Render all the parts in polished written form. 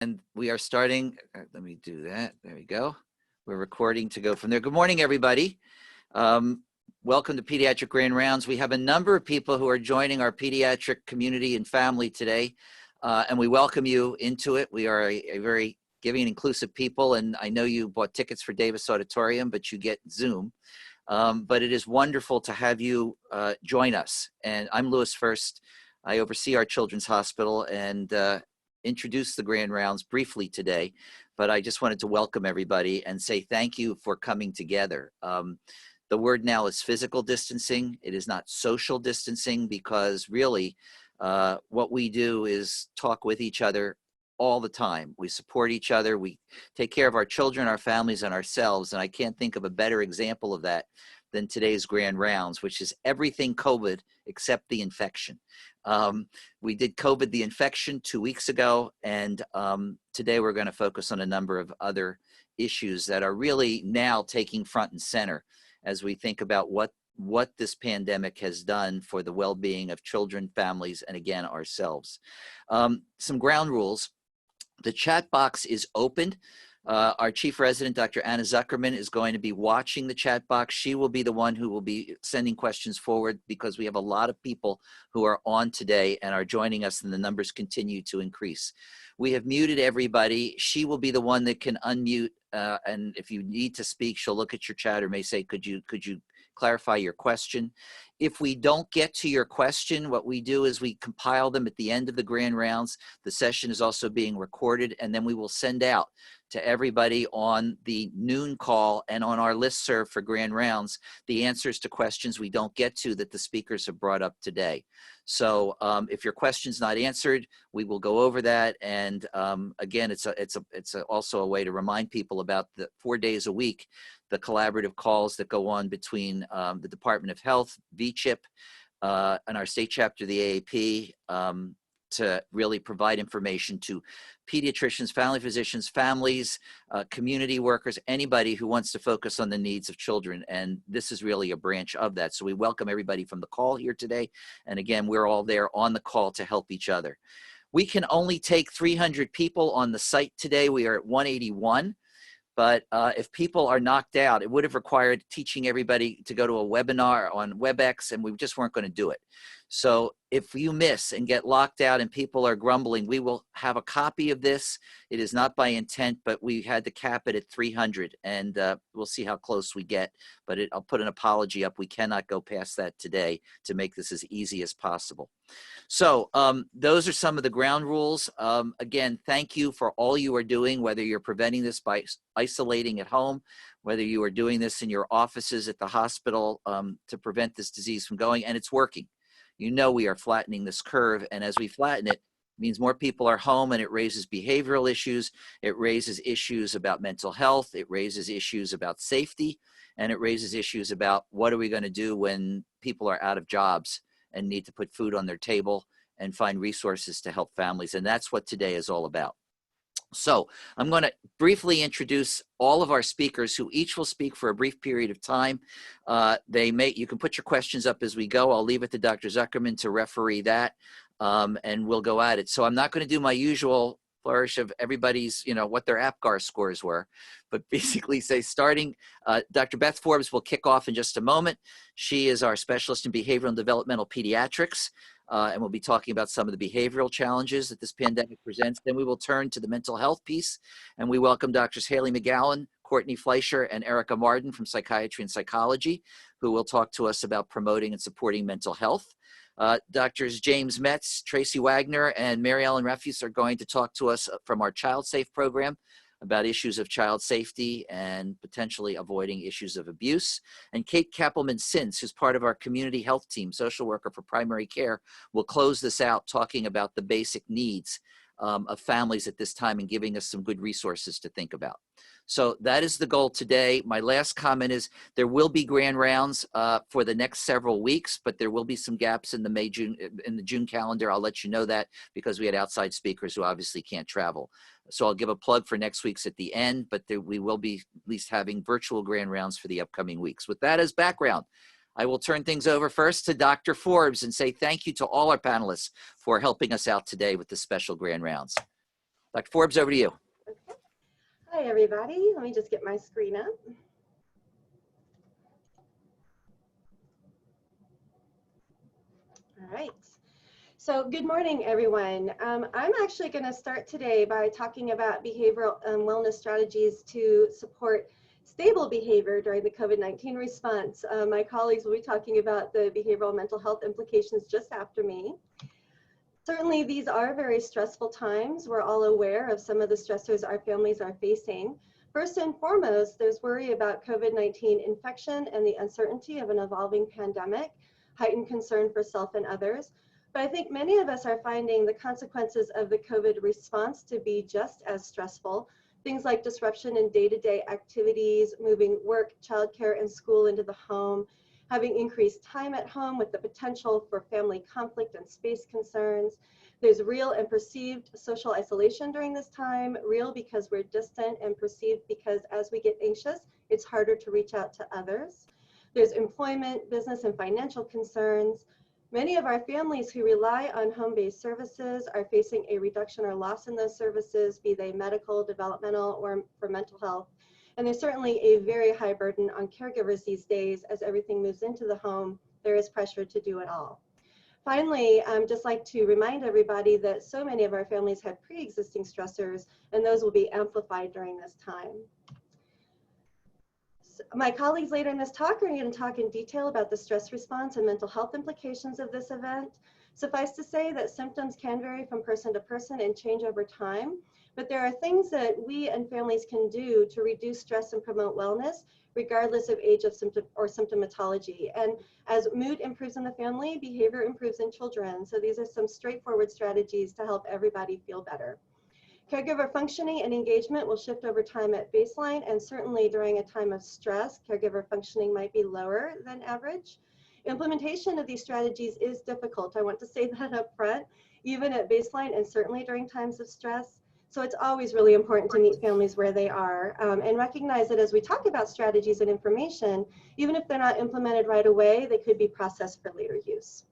And we are starting, let me do that. There we go. We're recording to go from there. Good morning, everybody. Welcome to Pediatric Grand Rounds. We have a number of people who are joining our pediatric community and family today, and we welcome you into it. We are a very giving and inclusive people, and I know you bought tickets for Davis Auditorium, but you get Zoom. But it is wonderful to have you join us. And I'm Louis First. I oversee our children's hospital and introduce the Grand Rounds briefly today, but I just wanted to welcome everybody and say thank you for coming together. The word now is physical distancing. It is not social distancing, because really what we do is talk with each other all the time. We support each other. We take care of our children, our families, and ourselves. And I can't think of a better example of that than today's Grand Rounds, which is everything COVID except the infection. We did COVID, the infection, 2 weeks ago, and today we're going to focus on a number of other issues that are really now taking front and center as we think about what this pandemic has done for the well-being of children, families, and again, ourselves. Some ground rules. The chat box is open. Our chief resident, Dr. Anna Zuckerman, is going to be watching the chat box. She will be the one who will be sending questions forward, because we have a lot of people who are on today and are joining us, and the numbers continue to increase. We have muted everybody. She will be the one that can unmute, and if you need to speak, she'll look at your chat or may say, could you clarify your question? If we don't get to your question, what we do is we compile them at the end of the Grand Rounds. The session is also being recorded, and then we will send out to everybody on the noon call and on our listserv for Grand Rounds the answers to questions we don't get to that the speakers have brought up today. So if your question's not answered, we will go over that. And again, it's also a way to remind people about the 4 days a week, the collaborative calls that go on between the Department of Health, VCHIP, and our state chapter, the AAP, to really provide information to pediatricians, family physicians, families, community workers, anybody who wants to focus on the needs of children. And this is really a branch of that. So we welcome everybody from the call here today. And again, we're all there on the call to help each other. We can only take 300 people on the site today. We are at 181. But if people are knocked out, it would have required teaching everybody to go to a webinar on WebEx, and we just weren't going to do it. So if you miss and get locked out and people are grumbling, we will have a copy of this. It is not by intent, but we had to cap it at 300, and we'll see how close we get. But I'll put an apology up. We cannot go past that today to make this as easy as possible. So those are some of the ground rules. Again, thank you for all you are doing, whether you're preventing this by isolating at home, whether you are doing this in your offices at the hospital to prevent this disease from going, and it's working. You know we are flattening this curve, and as we flatten it, it means more people are home, and it raises behavioral issues, it raises issues about mental health, it raises issues about safety, and it raises issues about what are we going to do when people are out of jobs and need to put food on their table and find resources to help families. And that's what today is all about. So I'm going to briefly introduce all of our speakers, who each will speak for a brief period of time. You can put your questions up as we go. I'll leave it to Dr. Zuckerman to referee that, and we'll go at it. So I'm not going to do my usual flourish of everybody's, what their APGAR scores were, but basically say starting, Dr. Beth Forbes will kick off in just a moment. She is our specialist in behavioral and developmental pediatrics. And we'll be talking about some of the behavioral challenges that this pandemic presents. Then we will turn to the mental health piece, and we welcome Drs. Haley McGowan, Courtney Fleischer, and Erica Martin from Psychiatry and Psychology, who will talk to us about promoting and supporting mental health. Drs. James Metz, Tracy Wagner, and Mary Ellen Refuse are going to talk to us from our Child Safe program about issues of child safety and potentially avoiding issues of abuse. And Kate Kappelman-Sins, who's part of our community health team, social worker for primary care, will close this out talking about the basic needs of families at this time and giving us some good resources to think about. So that is the goal today. My last comment is there will be Grand Rounds for the next several weeks, but there will be some gaps in the June calendar. I'll let you know that because we had outside speakers who obviously can't travel. So I'll give a plug for next week's at the end, but we will be at least having virtual Grand Rounds for the upcoming weeks. With that as background, I will turn things over first to Dr. Forbes and say thank you to all our panelists for helping us out today with this special Grand Rounds. Dr. Forbes, over to you. Okay. Hi, everybody. Let me just get my screen up. All right. So good morning, everyone. I'm actually going to start today by talking about behavioral wellness strategies to support stable behavior during the COVID-19 response. My colleagues will be talking about the behavioral mental health implications just after me. Certainly, these are very stressful times. We're all aware of some of the stressors our families are facing. First and foremost, there's worry about COVID-19 infection and the uncertainty of an evolving pandemic, heightened concern for self and others. But I think many of us are finding the consequences of the COVID response to be just as stressful. Things like disruption in day-to-day activities, moving work, childcare, and school into the home, having increased time at home with the potential for family conflict and space concerns. There's real and perceived social isolation during this time, real because we're distant, and perceived because as we get anxious, it's harder to reach out to others. There's employment, business, and financial concerns. Many of our families who rely on home-based services are facing a reduction or loss in those services, be they medical, developmental, or for mental health. And there's certainly a very high burden on caregivers these days. As everything moves into the home, there is pressure to do it all. Finally, I'd just like to remind everybody that so many of our families have pre-existing stressors, and those will be amplified during this time. My colleagues later in this talk are going to talk in detail about the stress response and mental health implications of this event. Suffice to say that symptoms can vary from person to person and change over time, but there are things that we and families can do to reduce stress and promote wellness, regardless of age of symptom or symptomatology. And as mood improves in the family, behavior improves in children. So these are some straightforward strategies to help everybody feel better. Caregiver functioning and engagement will shift over time at baseline, and certainly during a time of stress, caregiver functioning might be lower than average. Implementation of these strategies is difficult. I want to say that up front, even at baseline and certainly during times of stress. So it's always really important to meet families where they are and recognize that as we talk about strategies and information, even if they're not implemented right away, they could be processed for later use.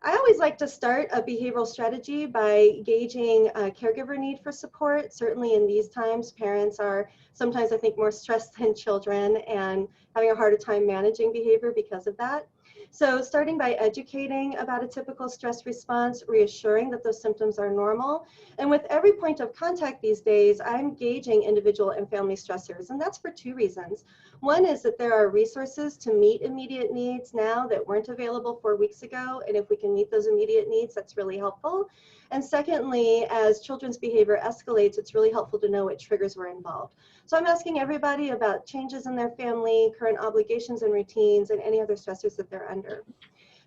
I always like to start a behavioral strategy by gauging a caregiver need for support. Certainly in these times, parents are sometimes, I think, more stressed than children and having a harder time managing behavior because of that. So starting by educating about a typical stress response, reassuring that those symptoms are normal. And with every point of contact these days, I'm gauging individual and family stressors. And that's for two reasons. One is that there are resources to meet immediate needs now that weren't available 4 weeks ago. And if we can meet those immediate needs, that's really helpful. And secondly, as children's behavior escalates, it's really helpful to know what triggers were involved. So I'm asking everybody about changes in their family, current obligations and routines, and any other stressors that they're under.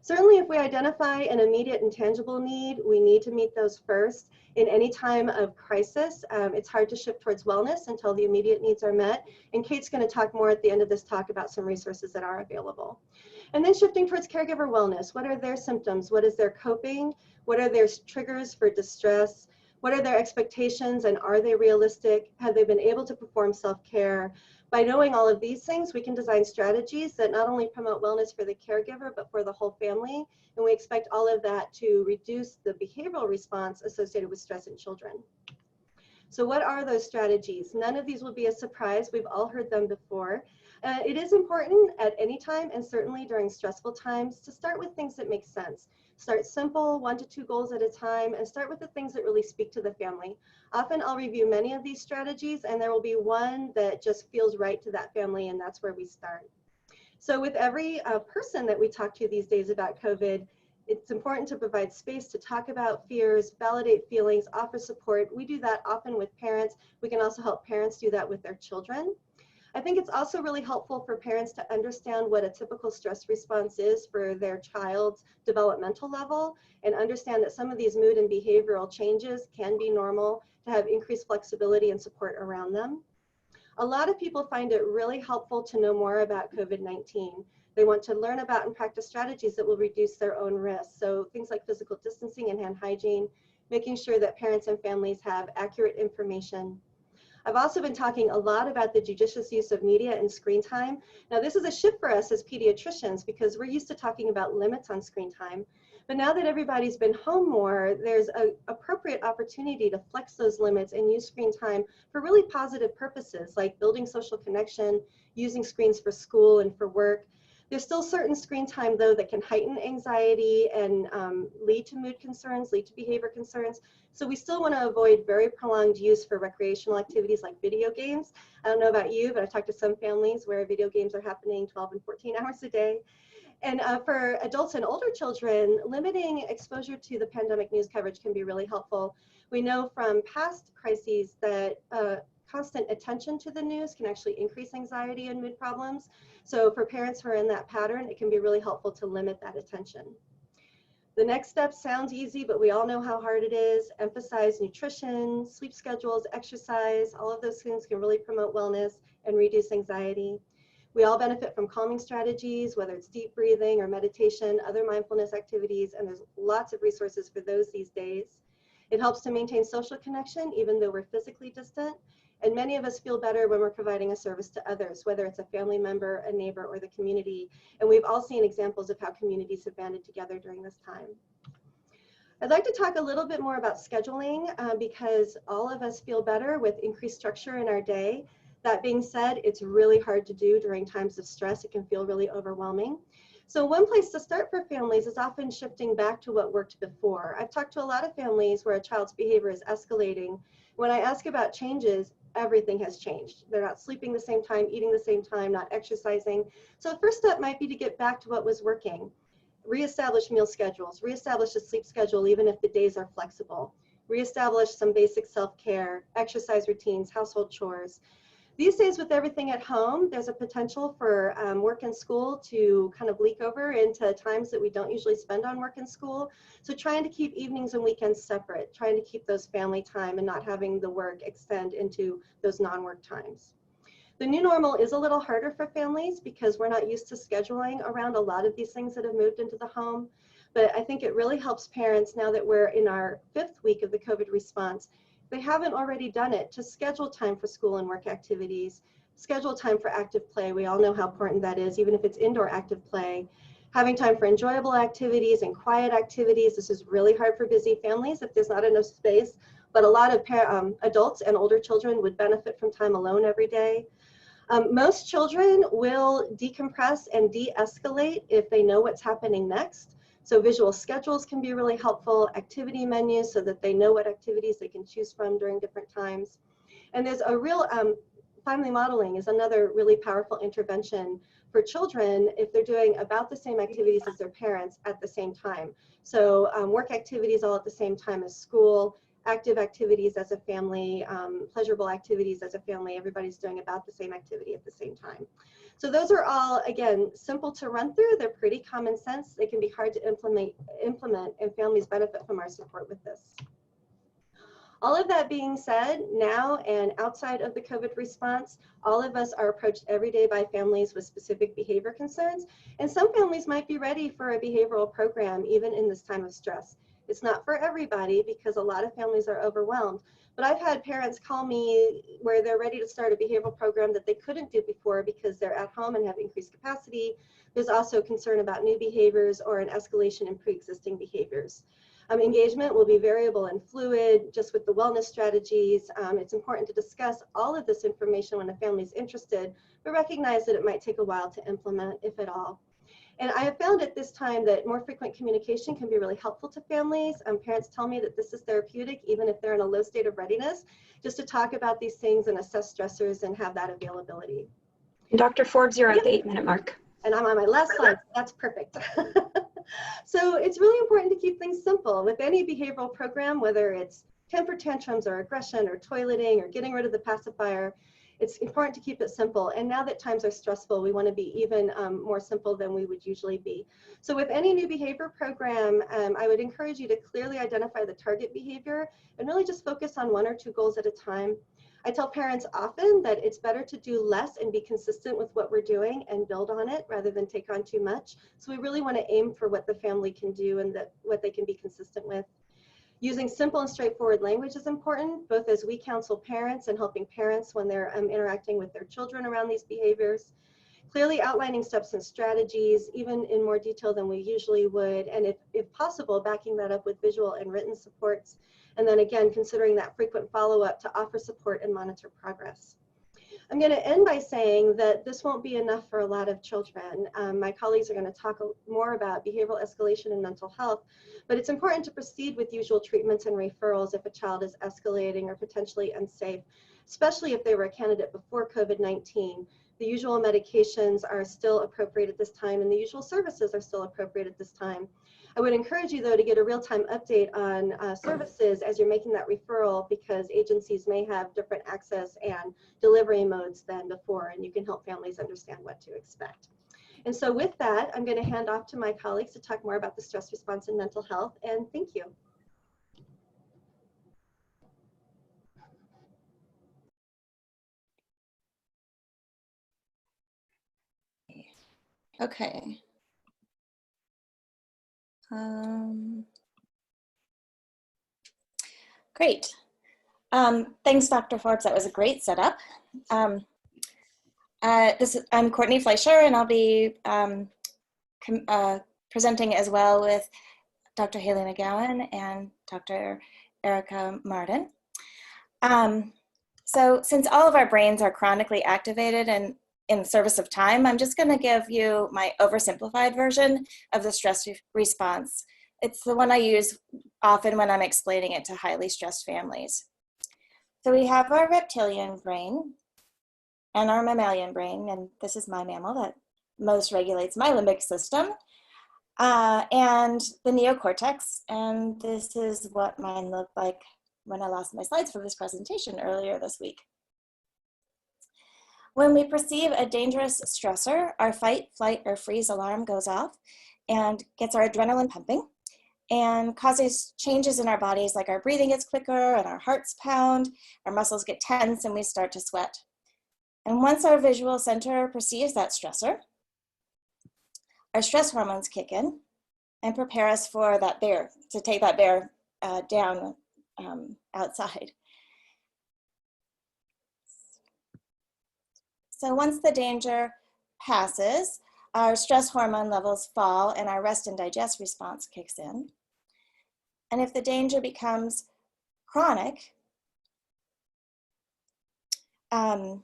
Certainly, if we identify an immediate and tangible need, we need to meet those first. In any time of crisis, it's hard to shift towards wellness until the immediate needs are met. And Kate's going to talk more at the end of this talk about some resources that are available. And then shifting towards caregiver wellness. What are their symptoms? What is their coping? What are their triggers for distress? What are their expectations and are they realistic? Have they been able to perform self-care? By knowing all of these things, we can design strategies that not only promote wellness for the caregiver, but for the whole family. And we expect all of that to reduce the behavioral response associated with stress in children. So what are those strategies? None of these will be a surprise. We've all heard them before. It is important at any time, and certainly during stressful times, to start with things that make sense. Start simple, 1 to 2 goals at a time, and start with the things that really speak to the family. Often I'll review many of these strategies, and there will be one that just feels right to that family, and that's where we start. So with every person that we talk to these days about COVID, it's important to provide space to talk about fears, validate feelings, offer support. We do that often with parents. We can also help parents do that with their children. I think it's also really helpful for parents to understand what a typical stress response is for their child's developmental level and understand that some of these mood and behavioral changes can be normal, to have increased flexibility and support around them. A lot of people find it really helpful to know more about COVID-19. They want to learn about and practice strategies that will reduce their own risks. So things like physical distancing and hand hygiene, making sure that parents and families have accurate information. I've also been talking a lot about the judicious use of media and screen time. Now, this is a shift for us as pediatricians because we're used to talking about limits on screen time. But now that everybody's been home more, there's an appropriate opportunity to flex those limits and use screen time for really positive purposes, like building social connection, using screens for school and for work. There's still certain screen time, though, that can heighten anxiety and lead to mood concerns, lead to behavior concerns. So we still want to avoid very prolonged use for recreational activities like video games. I don't know about you, but I've talked to some families where video games are happening 12 and 14 hours a day. And for adults and older children, limiting exposure to the pandemic news coverage can be really helpful. We know from past crises that constant attention to the news can actually increase anxiety and mood problems. So for parents who are in that pattern, it can be really helpful to limit that attention. The next step sounds easy, but we all know how hard it is. Emphasize nutrition, sleep schedules, exercise. All of those things can really promote wellness and reduce anxiety. We all benefit from calming strategies, whether it's deep breathing or meditation, other mindfulness activities, and there's lots of resources for those these days. It helps to maintain social connection, even though we're physically distant. And many of us feel better when we're providing a service to others, whether it's a family member, a neighbor, or the community. And we've all seen examples of how communities have banded together during this time. I'd like to talk a little bit more about scheduling because all of us feel better with increased structure in our day. That being said, it's really hard to do during times of stress. It can feel really overwhelming. So one place to start for families is often shifting back to what worked before. I've talked to a lot of families where a child's behavior is escalating. When I ask about changes, everything has changed. They're not sleeping the same time, eating the same time, not exercising. So the first step might be to get back to what was working. Reestablish meal schedules, reestablish a sleep schedule even if the days are flexible. Reestablish some basic self-care, exercise routines, household chores. These days, with everything at home, there's a potential for work and school to kind of leak over into times that we don't usually spend on work and school. So trying to keep evenings and weekends separate, trying to keep those family time and not having the work extend into those non-work times. The new normal is a little harder for families because we're not used to scheduling around a lot of these things that have moved into the home. But I think it really helps parents now that we're in our 5th week of the COVID response. If they haven't already done it, to schedule time for school and work activities, schedule time for active play. We all know how important that is, even if it's indoor active play. Having time for enjoyable activities and quiet activities. This is really hard for busy families if there's not enough space, but a lot of adults and older children would benefit from time alone every day. Most children will decompress and de-escalate if they know what's happening next. So visual schedules can be really helpful, activity menus so that they know what activities they can choose from during different times. And there's a real, family modeling is another really powerful intervention for children if they're doing about the same activities as their parents at the same time. So work activities all at the same time as school, active activities as a family, pleasurable activities as a family, everybody's doing about the same activity at the same time. So those are all, again, simple to run through. They're pretty common sense. They can be hard to implement, and families benefit from our support with this. All of that being said, now and outside of the COVID response, all of us are approached every day by families with specific behavior concerns, and some families might be ready for a behavioral program even in this time of stress. It's not for everybody because a lot of families are overwhelmed, but I've had parents call me where they're ready to start a behavioral program that they couldn't do before because they're at home and have increased capacity. There's also concern about new behaviors or an escalation in pre-existing behaviors. Engagement will be variable and fluid, just with the wellness strategies. It's important to discuss all of this information when a family is interested, but recognize that it might take a while to implement, if at all. And I have found at this time that more frequent communication can be really helpful to families. Parents tell me that this is therapeutic, even if they're in a low state of readiness, just to talk about these things and assess stressors and have that availability. Dr. Forbes, you're at the 8-minute mark. And I'm on my last slide. That's perfect. So it's really important to keep things simple. With any behavioral program, whether it's temper tantrums or aggression or toileting or getting rid of the pacifier, it's important to keep it simple. And now that times are stressful, we want to be even more simple than we would usually be. So with any new behavior program, I would encourage you to clearly identify the target behavior and really just focus on 1 or 2 goals at a time. I tell parents often that it's better to do less and be consistent with what we're doing and build on it rather than take on too much. So we really want to aim for what the family can do and what they can be consistent with. Using simple and straightforward language is important, both as we counsel parents and helping parents when they're interacting with their children around these behaviors. clearly outlining steps and strategies, even in more detail than we usually would, and if possible, backing that up with visual and written supports, and then again, considering that frequent follow-up to offer support and monitor progress. I'm going to end by saying that this won't be enough for a lot of children. My colleagues are going to talk more about behavioral escalation and mental health, but it's important to proceed with usual treatments and referrals if a child is escalating or potentially unsafe, especially if they were a candidate before COVID-19. The usual medications are still appropriate at this time, and the usual services are still appropriate at this time. I would encourage you, though, to get a real-time update on services as you're making that referral, because agencies may have different access and delivery modes than before, and you can help families understand what to expect. And so with that, I'm going to hand off to my colleagues to talk more about the stress response in mental health, and thank you. Okay. Great. Thanks, Dr. Forbes. That was a great setup. I'm Courtney Fleischer, and I'll be presenting as well with Dr. Haley McGowan and Dr. Erica Martin. So since all of our brains are chronically activated and in service of time, I'm just going to give you my oversimplified version of the stress response. It's the one I use often when I'm explaining it to highly stressed families. So we have our reptilian brain and our mammalian brain, and this is my mammal that most regulates my limbic system, and the neocortex, and this is what mine looked like when I lost my slides for this presentation earlier this week. When we perceive a dangerous stressor, our fight, flight, or freeze alarm goes off and gets our adrenaline pumping and causes changes in our bodies, like our breathing gets quicker and our hearts pound, our muscles get tense, and we start to sweat. And once our visual center perceives that stressor, our stress hormones kick in and prepare us for that bear, to take that bear down outside. So once the danger passes, our stress hormone levels fall and our rest and digest response kicks in. And if the danger becomes chronic, the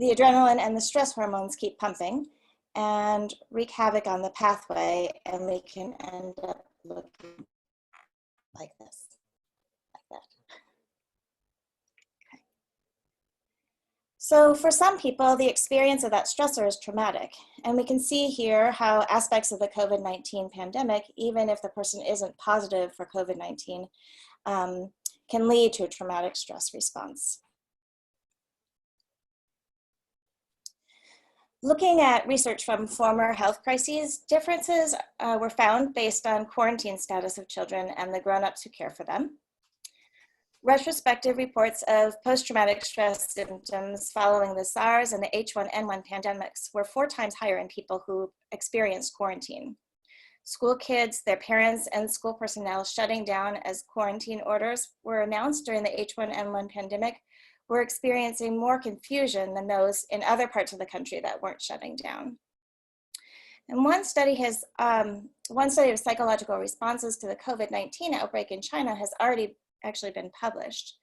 adrenaline and the stress hormones keep pumping and wreak havoc on the pathway, and we can end up looking like this, like that. Okay. So for some people, the experience of that stressor is traumatic, and we can see here how aspects of the COVID-19 pandemic, even if the person isn't positive for COVID-19, can lead to a traumatic stress response. Looking at research from former health crises, differences were found based on quarantine status of children and the grown-ups who care for them. Retrospective reports of post-traumatic stress symptoms following the SARS and the H1N1 pandemics were 4 times higher in people who experienced quarantine. School kids, their parents, and school personnel shutting down as quarantine orders were announced during the H1N1 pandemic were experiencing more confusion than those in other parts of the country that weren't shutting down. And one study of psychological responses to the COVID-19 outbreak in China has already actually been published.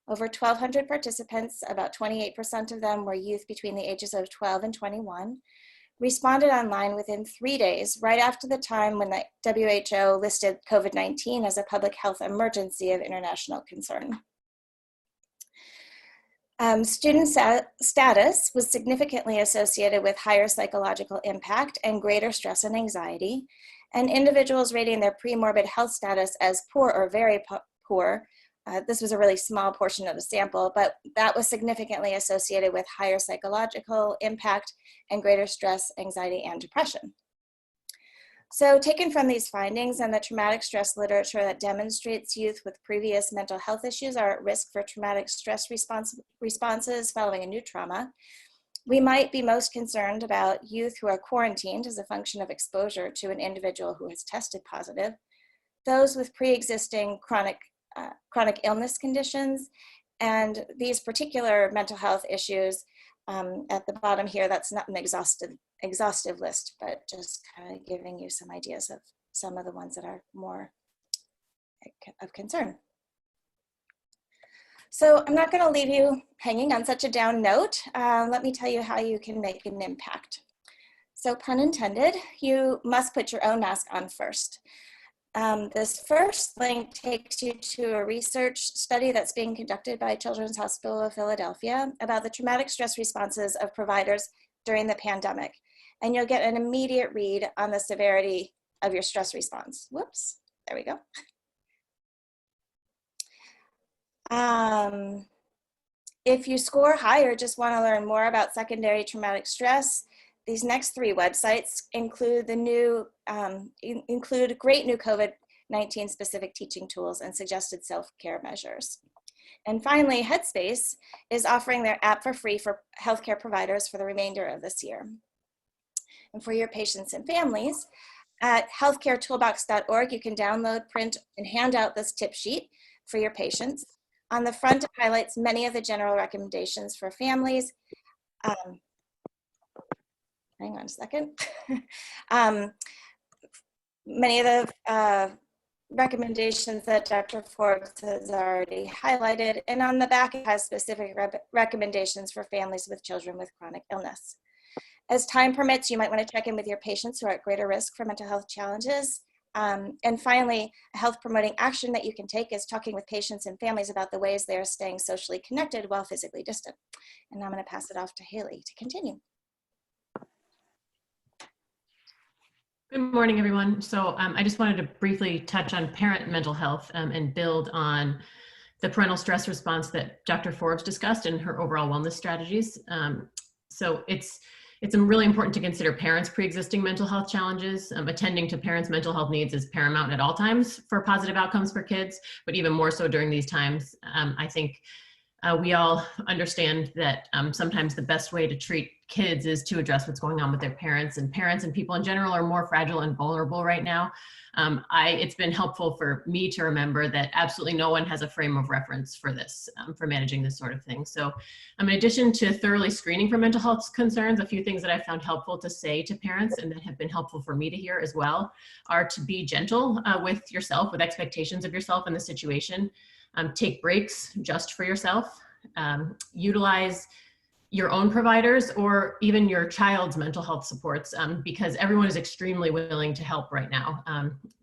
Over 1,200 participants, about 28% of them were youth between the ages of 12 and 21, responded online within 3 days, right after the time when the WHO listed COVID-19 as a public health emergency of international concern. Student status was significantly associated with higher psychological impact and greater stress and anxiety, and individuals rating their pre-morbid health status as poor or very poor, this was a really small portion of the sample, but that was significantly associated with higher psychological impact and greater stress, anxiety, and depression. So taken from these findings and the traumatic stress literature that demonstrates youth with previous mental health issues are at risk for traumatic stress responses following a new trauma, we might be most concerned about youth who are quarantined as a function of exposure to an individual who has tested positive, those with pre-existing chronic illness conditions, and these particular mental health issues At the bottom here, that's not an exhaustive list, but just kind of giving you some ideas of some of the ones that are more of concern. So I'm not going to leave you hanging on such a down note. Let me tell you how you can make an impact. So pun intended, you must put your own mask on first. This first link takes you to a research study that's being conducted by Children's Hospital of Philadelphia about the traumatic stress responses of providers during the pandemic. And you'll get an immediate read on the severity of your stress response. Whoops, there we go. If you score high or just want to learn more about secondary traumatic stress, these next 3 websites include the new, include great new COVID-19 specific teaching tools and suggested self-care measures. And finally, Headspace is offering their app for free for healthcare providers for the remainder of this year. And for your patients and families, at healthcaretoolbox.org, you can download, print, and hand out this tip sheet for your patients. On the front, it highlights many of the general recommendations for families. Hang on a second. Many of the recommendations that Dr. Forbes has already highlighted, and on the back it has specific recommendations for families with children with chronic illness. As time permits, you might want to check in with your patients who are at greater risk for mental health challenges. And finally, a health promoting action that you can take is talking with patients and families about the ways they are staying socially connected while physically distant. And I'm going to pass it off to Haley to continue. Good morning, everyone. So I just wanted to briefly touch on parent mental health and build on the parental stress response that Dr. Forbes discussed in her overall wellness strategies. So it's really important to consider parents' pre-existing mental health challenges. Attending to parents' mental health needs is paramount at all times for positive outcomes for kids, but even more so during these times. I think we all understand that sometimes the best way to treat kids is to address what's going on with their parents, and parents and people in general are more fragile and vulnerable right now. It's been helpful for me to remember that absolutely no one has a frame of reference for this, for managing this sort of thing. So in addition to thoroughly screening for mental health concerns, a few things that I found helpful to say to parents and that have been helpful for me to hear as well are to be gentle with yourself, with expectations of yourself in the situation. Take breaks just for yourself. Utilize your own providers or even your child's mental health supports because everyone is extremely willing to help right now.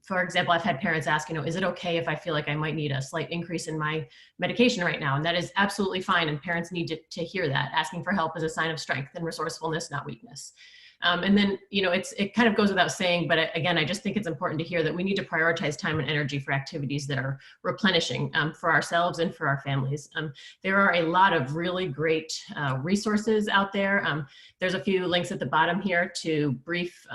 For example, I've had parents ask, is it okay if I feel like I might need a slight increase in my medication right now? And that is absolutely fine. And parents need to hear that. Asking for help is a sign of strength and resourcefulness, not weakness. And then, it kind of goes without saying, but again, I just think it's important to hear that we need to prioritize time and energy for activities that are replenishing for ourselves and for our families. There are a lot of really great resources out there. There's a few links at the bottom here to brief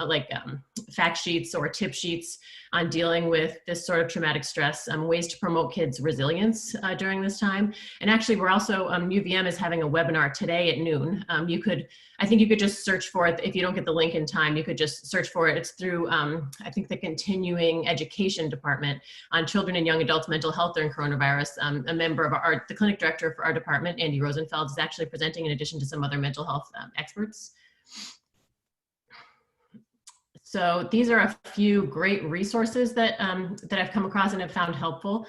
fact sheets or tip sheets on dealing with this sort of traumatic stress, ways to promote kids' resilience during this time. And actually, we're also, UVM is having a webinar today at noon. I think you could just search for it. If you don't get the link in time, you could just search for it. It's through, I think, the Continuing Education Department on children and young adults' mental health during coronavirus. A member of the clinic director for our department, Andy Rosenfeld, is actually presenting in addition to some other mental health experts. So these are a few great resources that I've come across and have found helpful.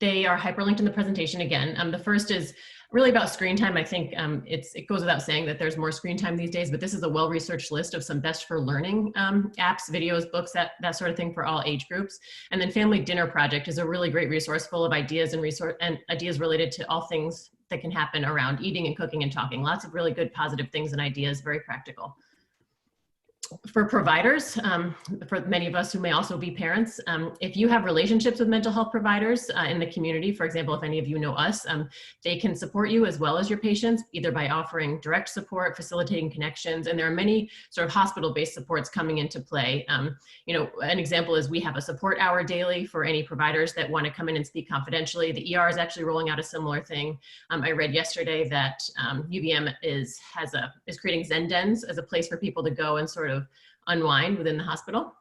They are hyperlinked in the presentation again. The first is really about screen time. I think it goes without saying that there's more screen time these days, but this is a well-researched list of some best for learning apps, videos, books, that sort of thing for all age groups. And then Family Dinner Project is a really great resource full of ideas and ideas related to all things that can happen around eating and cooking and talking. Lots of really good positive things and ideas, very practical. For providers, for many of us who may also be parents, if you have relationships with mental health providers in the community, for example, if any of you know us, they can support you as well as your patients, either by offering direct support, facilitating connections, and there are many sort of hospital-based supports coming into play. An example is we have a support hour daily for any providers that want to come in and speak confidentially. The ER is actually rolling out a similar thing. I read yesterday that UVM is creating Zen dens as a place for people to go and sort of unwind within the hospital.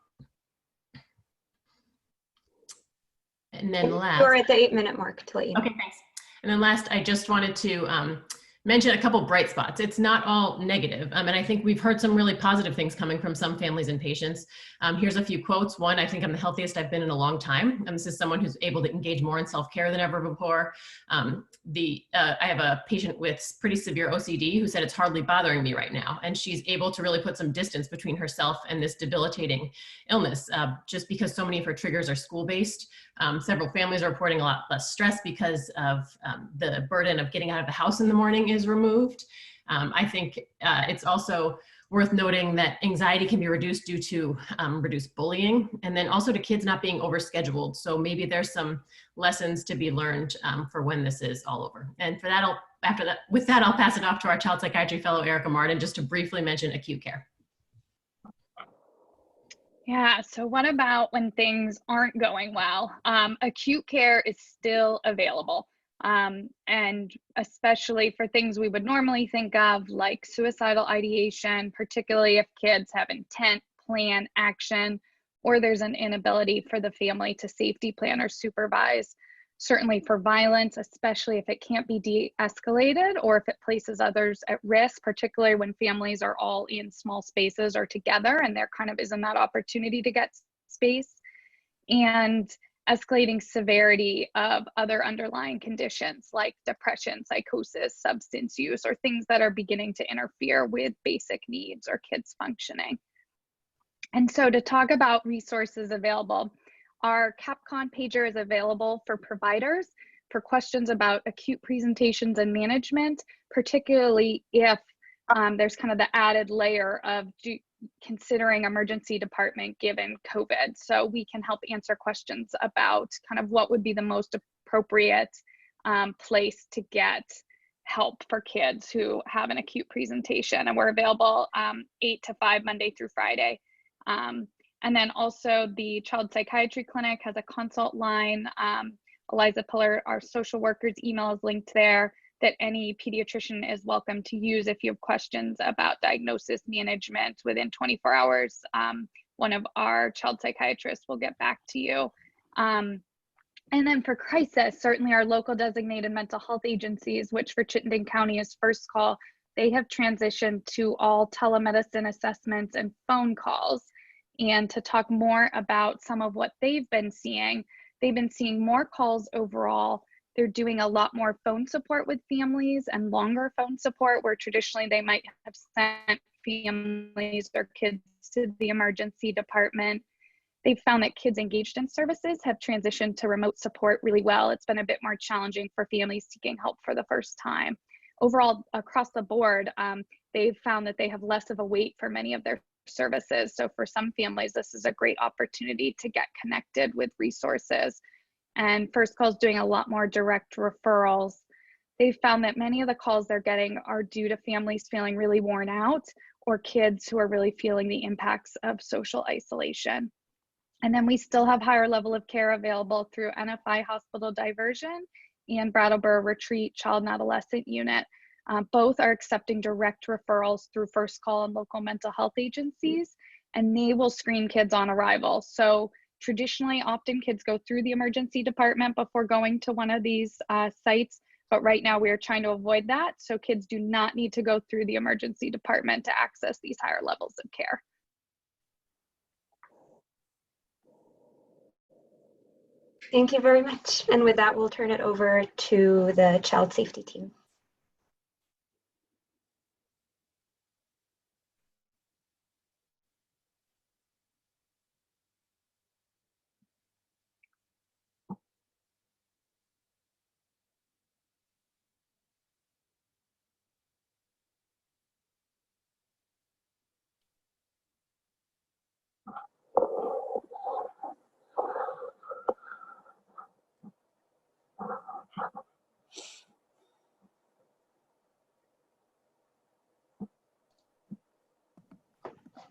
And then last, You're at the 8-minute mark to let you know. Okay, thanks. And then last, I just wanted to mention a couple bright spots. It's not all negative. And I think we've heard some really positive things coming from some families and patients. Here's a few quotes. One, I think I'm the healthiest I've been in a long time. And this is someone who's able to engage more in self-care than ever before. I have a patient with pretty severe OCD who said it's hardly bothering me right now. And she's able to really put some distance between herself and this debilitating illness, just because so many of her triggers are school-based. Several families are reporting a lot less stress because of the burden of getting out of the house in the morning is removed. I think it's also worth noting that anxiety can be reduced due to reduced bullying, and then also to kids not being overscheduled. So maybe there's some lessons to be learned for when this is all over. And for that, with that, I'll pass it off to our child psychiatry fellow, Erica Martin, just to briefly mention acute care. Yeah, so what about when things aren't going well? Acute care is still available. And especially for things we would normally think of, like suicidal ideation, particularly if kids have intent, plan, action, or there's an inability for the family to safety plan or supervise. Certainly for violence, especially if it can't be de-escalated or if it places others at risk, particularly when families are all in small spaces or together and there kind of isn't that opportunity to get space. And escalating severity of other underlying conditions like depression, psychosis, substance use, or things that are beginning to interfere with basic needs or kids functioning. And so to talk about resources available, our CAPCON pager is available for providers for questions about acute presentations and management, particularly if there's kind of the added layer of considering emergency department given COVID. So we can help answer questions about kind of what would be the most appropriate place to get help for kids who have an acute presentation. And we're available 8 to 5 Monday through Friday. And then also the child psychiatry clinic has a consult line. Eliza Pillar, our social worker's email is linked there, that any pediatrician is welcome to use if you have questions about diagnosis management within 24 hours. One of our child psychiatrists will get back to you. And then for crisis, certainly our local designated mental health agencies, which for Chittenden County is First Call, they have transitioned to all telemedicine assessments and phone calls. And to talk more about some of what they've been seeing more calls overall. They're doing a lot more phone support with families and longer phone support where traditionally they might have sent families or kids to the emergency department. They've found that kids engaged in services have transitioned to remote support really well. It's been a bit more challenging for families seeking help for the first time. Overall, across the board, they've found that they have less of a wait for many of their services. So for some families, this is a great opportunity to get connected with resources. And First Call is doing a lot more direct referrals. They've found that many of the calls they're getting are due to families feeling really worn out or kids who are really feeling the impacts of social isolation. And then we still have higher level of care available through NFI Hospital Diversion and Brattleboro Retreat Child and Adolescent Unit. Both are accepting direct referrals through First Call and local mental health agencies, and they will screen kids on arrival. So traditionally, often kids go through the emergency department before going to one of these sites, but right now we are trying to avoid that. So kids do not need to go through the emergency department to access these higher levels of care. Thank you very much. And with that, we'll turn it over to the child safety team.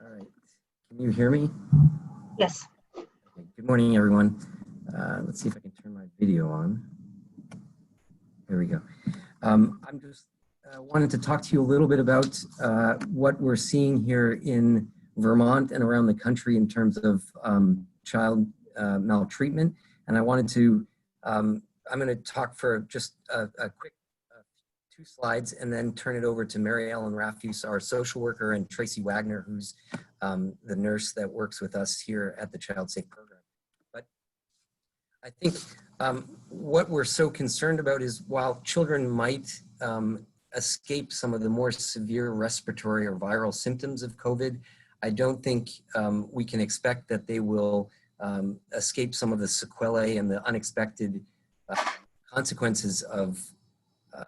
All right. Can you hear me? Yes. Okay. Good morning, everyone. Let's see if I can turn my video on. There we go. I'm just wanted to talk to you a little bit about what we're seeing here in Vermont and around the country in terms of child maltreatment. And I wanted to, I'm going to talk for just a quick 2 slides and then turn it over to Mary Ellen Raffus, our social worker, and Tracy Wagner, who's the nurse that works with us here at the Child Safe program. But I think what we're so concerned about is while children might escape some of the more severe respiratory or viral symptoms of COVID, I don't think we can expect that they will escape some of the sequelae and the unexpected consequences of the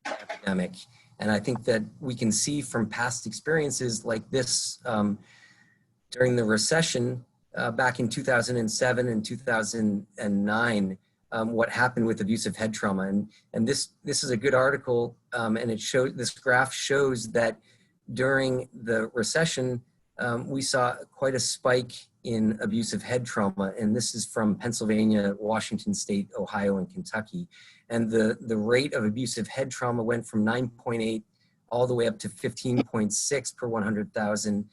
epidemic. And I think that we can see from past experiences like this during the recession back in 2007 and 2009, what happened with abusive head trauma. And this is a good article, and this graph shows that during the recession, we saw quite a spike in abusive head trauma. And this is from Pennsylvania, Washington State, Ohio, and Kentucky. And the rate of abusive head trauma went from 9.8 all the way up to 15.6 per 100,000.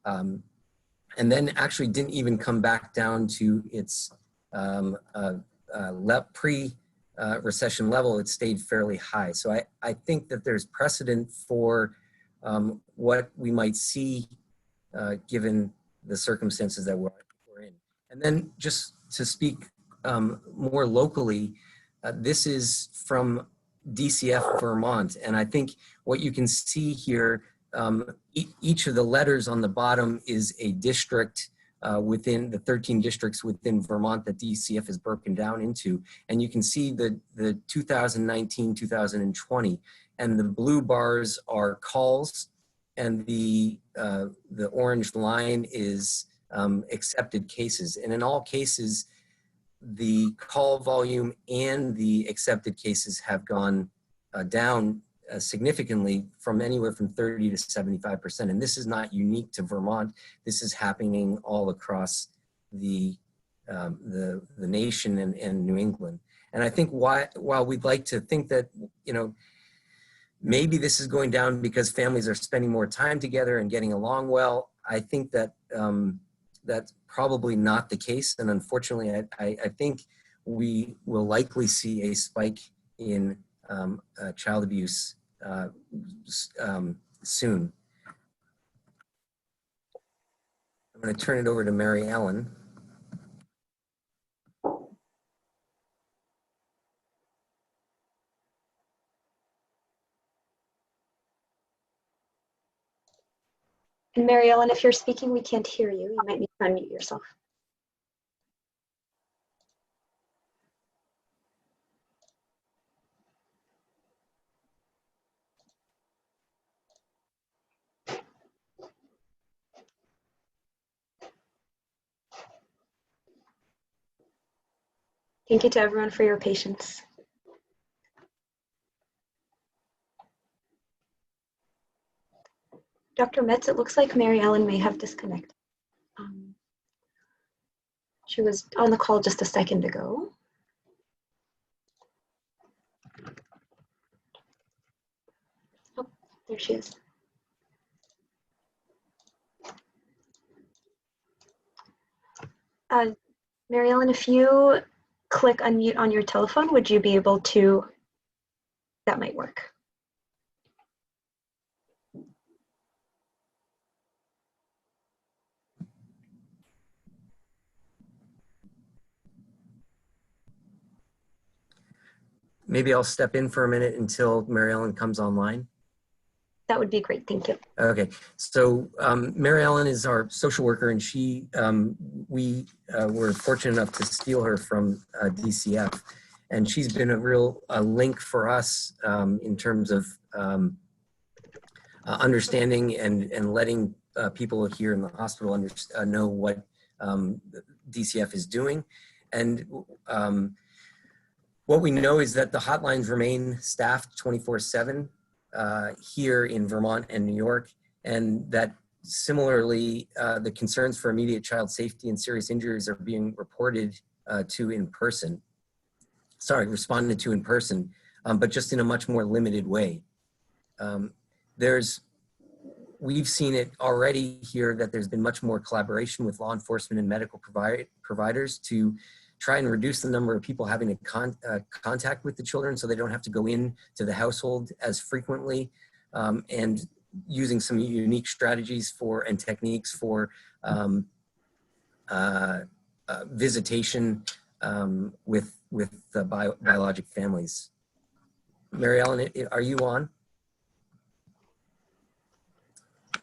And then actually didn't even come back down to its pre-recession level. It stayed fairly high. So I think that there's precedent for what we might see given the circumstances that we're in. And then just to speak more locally, this is from DCF Vermont. And I think what you can see here, each of the letters on the bottom is a district within the 13 districts within Vermont that DCF is broken down into. And you can see the 2019, 2020, and the blue bars are calls, and the orange line is accepted cases. And in all cases, the call volume and the accepted cases have gone down significantly, from anywhere from 30 to 75%. And this is not unique to Vermont. This is happening all across the nation and New England. And I think while we'd like to think that, you know, maybe this is going down because families are spending more time together and getting along well, I think that that's probably not the case. And unfortunately, I think we will likely see a spike in child abuse soon. I'm going to turn it over to Mary Ellen. And Mary Ellen, if you're speaking, we can't hear you. You might need to unmute yourself. Thank you to everyone for your patience. Dr. Metz, it looks like Mary Ellen may have disconnected. She was on the call just a second ago. Oh, there she is. Mary Ellen, if you click unmute on your telephone, would you be able to, that might work. Maybe I'll step in for a minute until Mary Ellen comes online. That would be great, thank you. Okay, so Mary Ellen is our social worker, and she, we were fortunate enough to steal her from DCF, and she's been a real link for us in terms of understanding and letting people here in the hospital know what DCF is doing. And what we know is that the hotlines remain staffed 24/7 here in Vermont and New York, and that similarly, the concerns for immediate child safety and serious injuries are being reported to in person. Sorry, responded to in person, but just in a much more limited way. We've seen it already here that there's been much more collaboration with law enforcement and medical providers to try and reduce the number of people having contact with the children so they don't have to go in to the household as frequently, and using some unique strategies and techniques for visitation with the biologic families. Mary Ellen, are you on?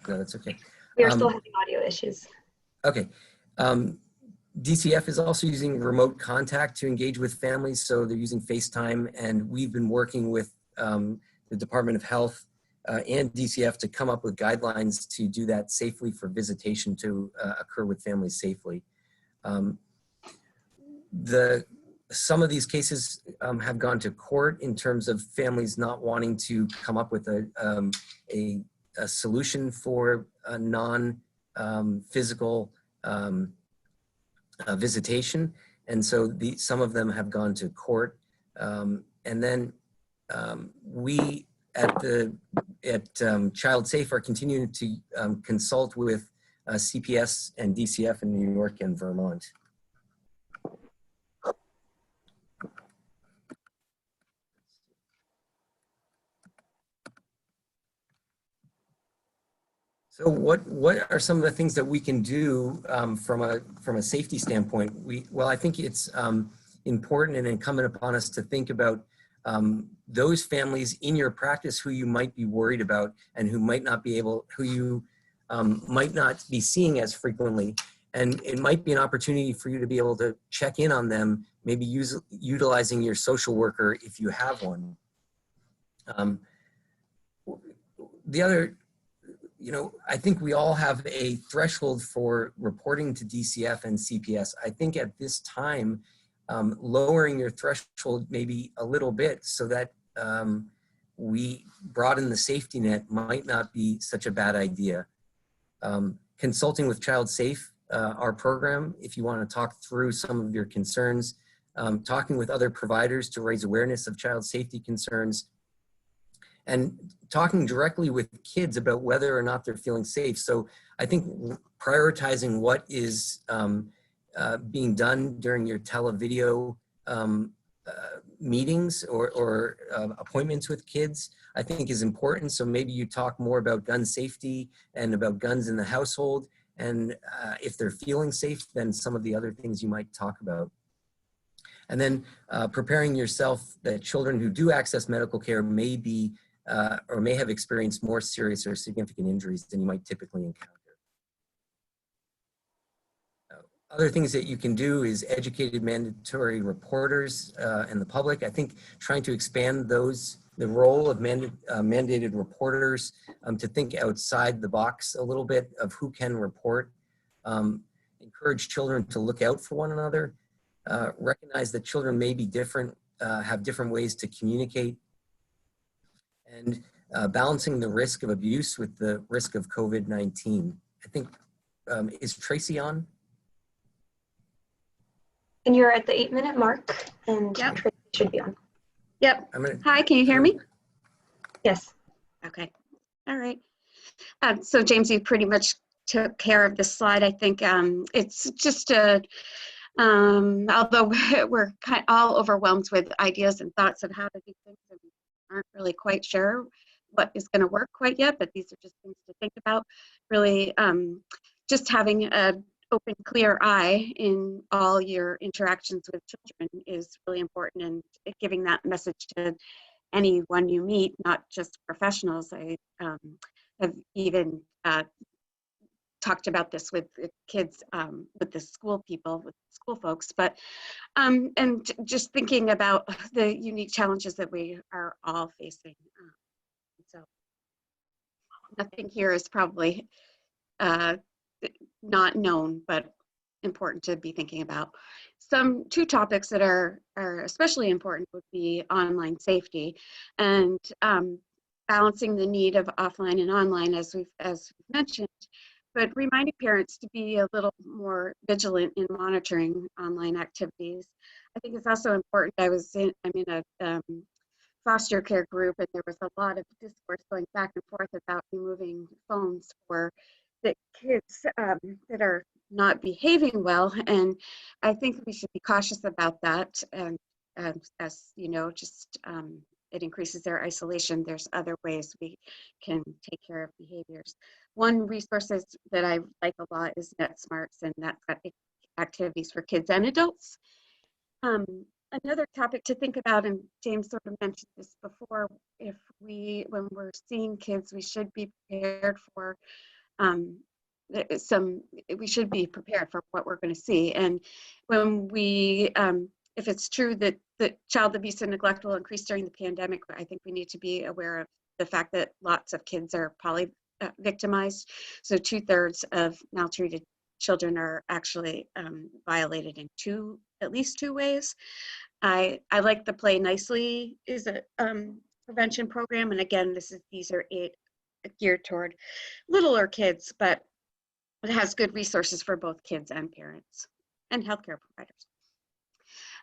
No, that's okay. We are still having audio issues. Okay. DCF is also using remote contact to engage with families, so they're using FaceTime, and we've been working with the Department of Health and DCF to come up with guidelines to do that safely for visitation to occur with families safely. Some of these cases have gone to court in terms of families not wanting to come up with a solution for a non-physical visitation, and so some of them have gone to court. And then we at Child Safe are continuing to consult with CPS and DCF in New York and Vermont. So what are some of the things that we can do from a safety standpoint? Well, I think it's important and incumbent upon us to think about those families in your practice who you might be worried about and who might not be might not be seeing as frequently. And it might be an opportunity for you to be able to check in on them, maybe utilizing your social worker if you have one. The other, I think we all have a threshold for reporting to DCF and CPS. I think at this time, lowering your threshold maybe a little bit so that we broaden the safety net might not be such a bad idea. Consulting with Child Safe, our program, if you want to talk through some of your concerns, talking with other providers to raise awareness of child safety concerns, and talking directly with kids about whether or not they're feeling safe. So I think prioritizing what is being done during your televideo meetings or appointments with kids, I think is important. So maybe you talk more about gun safety and about guns in the household. And if they're feeling safe, then some of the other things you might talk about. And then preparing yourself that children who do access medical care may be or may have experienced more serious or significant injuries than you might typically encounter. Other things that you can do is educated mandatory reporters and the public. I think trying to expand the role of mandated reporters to think outside the box a little bit of who can report. Encourage children to look out for one another. Recognize that children may be different, have different ways to communicate. And balancing the risk of abuse with the risk of COVID-19. I think, is Tracy on? And you're at the 8-minute mark, and Yep. Tracy should be on. Yep. Hi, can you hear me? Yes. Okay. All right. So James, you pretty much took care of this slide. I think it's just although we're kind of all overwhelmed with ideas and thoughts of how to do things, and we aren't really quite sure what is going to work quite yet, but these are just things to think about. Really just having an open, clear eye in all your interactions with children is really important, and giving that message to anyone you meet, not just professionals. I have even talked about this with kids, with the school people, with school folks, but and just thinking about the unique challenges that we are all facing. So nothing here is probably not known, but important to be thinking about. Two topics that are especially important would be online safety and balancing the need of offline and online, as we've mentioned, but reminding parents to be a little more vigilant in monitoring online activities. I think it's also important. I'm in a foster care group, and there was a lot of discourse going back and forth about removing phones for the kids that are not behaving well, and I think we should be cautious about that. And as you know, just it increases their isolation. There's other ways we can take care of behaviors. One resources that I like a lot is NetSmarts, and that's got activities for kids and adults. Another topic to think about, and James sort of mentioned this before, when we're seeing kids, we should be prepared for we should be prepared for what we're going to see. And when if it's true that child abuse and neglect will increase during the pandemic, I think we need to be aware of the fact that lots of kids are victimized. So 2/3 of maltreated children are actually violated in at least two ways. I like the Play Nicely is a prevention program, and again, these are geared toward littler kids, but it has good resources for both kids and parents and healthcare providers.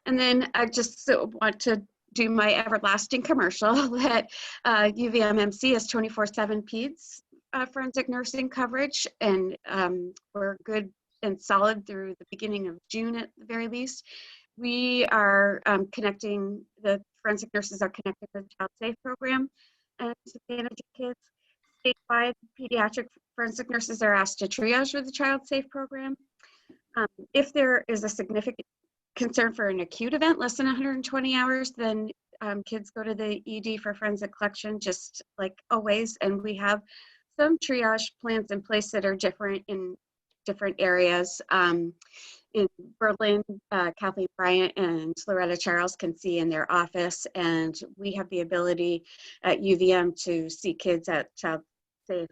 And then I just want to do my everlasting commercial that UVMMC has 24/7 PEDS forensic nursing coverage, and we're good and solid through the beginning of June at the very least. We are the forensic nurses are connected with the Child Safe program and to manage kids. Statewide, pediatric forensic nurses are asked to triage with the Child Safe program. If there is a significant concern for an acute event, less than 120 hours, then kids go to the ED for forensic collection, just like always. And we have some triage plans in place that are different in different areas. In Berlin, Kathleen Bryant and Loretta Charles can see in their office, and we have the ability at UVM to see kids at Child Safe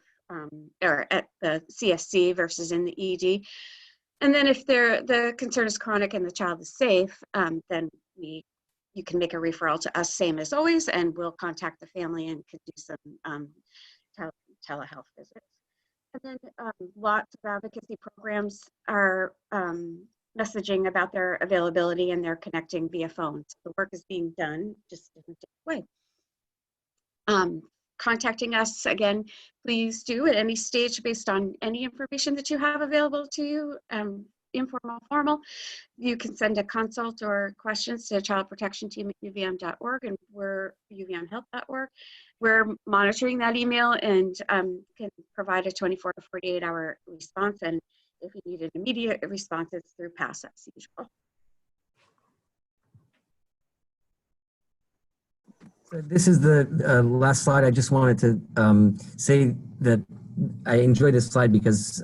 or at the CSC versus in the ED. And then if the concern is chronic and the child is safe, then you can make a referral to us, same as always, and we'll contact the family and could do some telehealth visits. And then lots of advocacy programs are messaging about their availability, and they're connecting via phone. So the work is being done just in a different way. Contacting us, again, please do at any stage based on any information that you have available to you, informal, formal. You can send a consult or questions to child protection team at uvm.org, and we're uvmhealth.org. We're monitoring that email and can provide a 24 to 48 hour response. And if you need an immediate response, it's through PASS as usual. So this is the last slide. I just wanted to say that I enjoy this slide because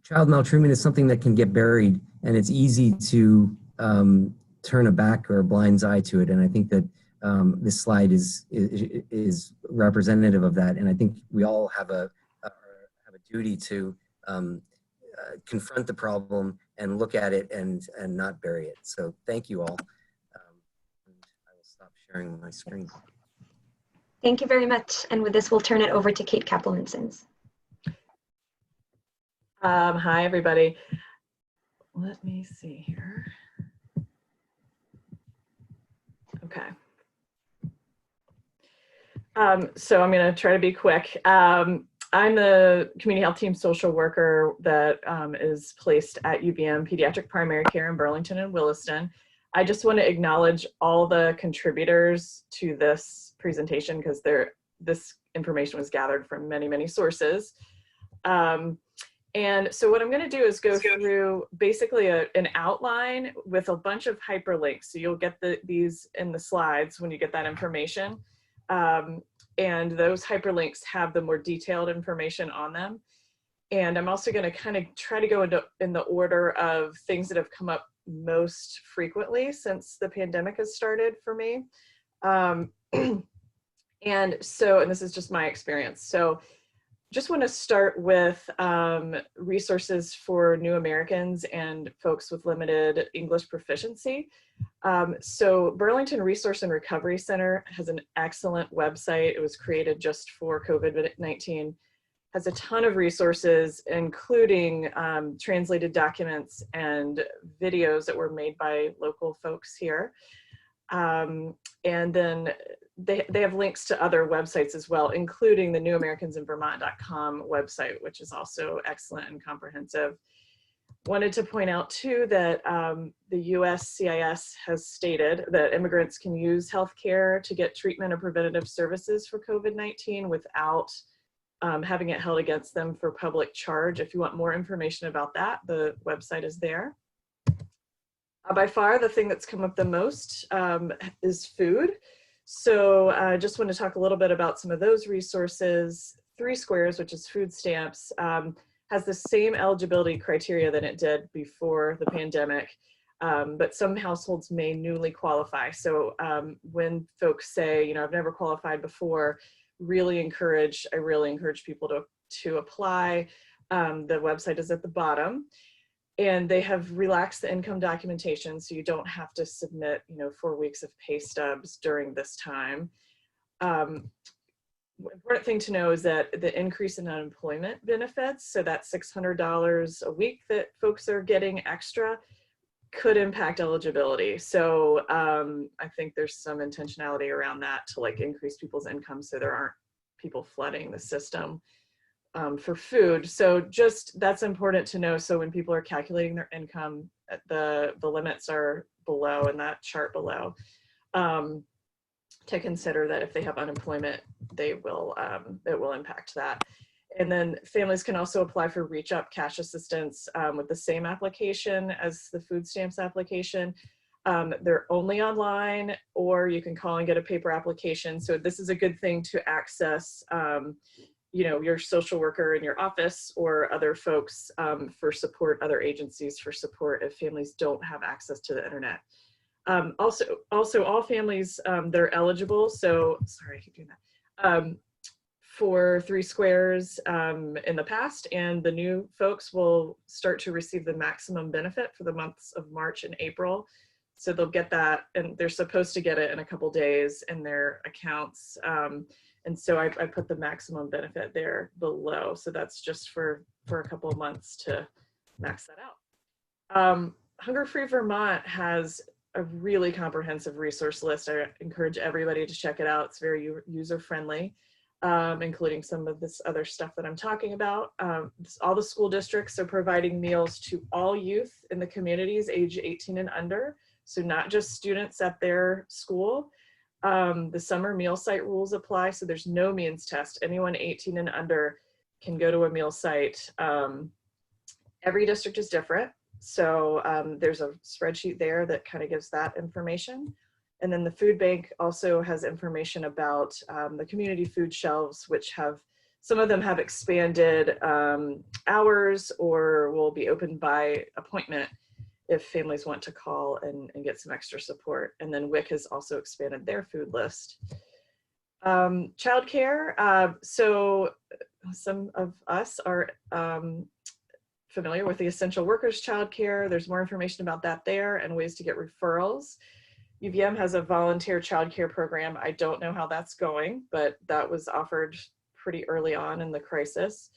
child maltreatment is something that can get buried, and it's easy to turn a back or a blind eye to it. And I think that this slide is representative of that. And I think we all have a duty to confront the problem and look at it and not bury it. So thank you all. I will stop sharing my screen. Thank you very much. And with this, we'll turn it over to Kate Kaplan-Sims. Hi, everybody. Let me see here. Okay. So I'm going to try to be quick. I'm the community health team social worker that is placed at UVM Pediatric Primary Care in Burlington and Williston. I just want to acknowledge all the contributors to this presentation because this information was gathered from many, many sources. And so what I'm going to do is go through basically an outline with a bunch of hyperlinks. So you'll get these in the slides when you get that information. And those hyperlinks have the more detailed information on them. And I'm also going to kind of try to go in the order of things that have come up most frequently since the pandemic has started for me. And this is just my experience. So just want to start with resources for new Americans and folks with limited English proficiency. So Burlington Resource and Recovery Center has an excellent website. It was created just for COVID-19. Has a ton of resources, including translated documents and videos that were made by local folks here. And then they have links to other websites as well, including the newamericans-in-vermont.com website, which is also excellent and comprehensive. Wanted to point out too that the USCIS has stated that immigrants can use healthcare to get treatment or preventative services for COVID-19 without having it held against them for public charge. If you want more information about that, the website is there. By far, the thing that's come up the most is food. So I just want to talk a little bit about some of those resources. 3 Squares, which is food stamps, has the same eligibility criteria than it did before the pandemic, but some households may newly qualify. So when folks say, you know, I've never qualified before, I really encourage people to apply. The website is at the bottom. And they have relaxed the income documentation, so you don't have to submit, you know, 4 weeks of pay stubs during this time. Important thing to know is that the increase in unemployment benefits, so that $600 a week that folks are getting extra, could impact eligibility. So I think there's some intentionality around that to like increase people's income so there aren't people flooding the system for food. So just that's important to know. So when people are calculating their income, the limits are below in that chart below, to consider that if they have unemployment, they will it will impact that. And then families can also apply for Reach Up cash assistance with the same application as the food stamps application. They're only online, or you can call and get a paper application. So this is a good thing to access you know, your social worker in your office or other folks for support, other agencies for support if families don't have access to the internet. Also all families that are eligible, so sorry I keep doing that, for 3 Squares in the past, and the new folks will start to receive the maximum benefit for the months of March and April. So they'll get that, and they're supposed to get it in a couple days in their accounts. And so I put the maximum benefit there below. So that's just for a couple of months to max that out. Hunger Free Vermont has a really comprehensive resource list. I encourage everybody to check it out. It's very user-friendly, including some of this other stuff that I'm talking about. All the school districts are providing meals to all youth in the communities age 18 and under. So not just students at their school. The summer meal site rules apply, so there's no means test. Anyone 18 and under can go to a meal site. Every district is different, so there's a spreadsheet there that kind of gives that information. And then the food bank also has information about the community food shelves, which have, some of them have expanded hours or will be open by appointment if families want to call and get some extra support. And then WIC has also expanded their food list. Childcare, so some of us are familiar with the essential workers childcare. There's more information about that there and ways to get referrals. UVM has a volunteer childcare program. I don't know how that's going, but that was offered pretty early on in the crisis.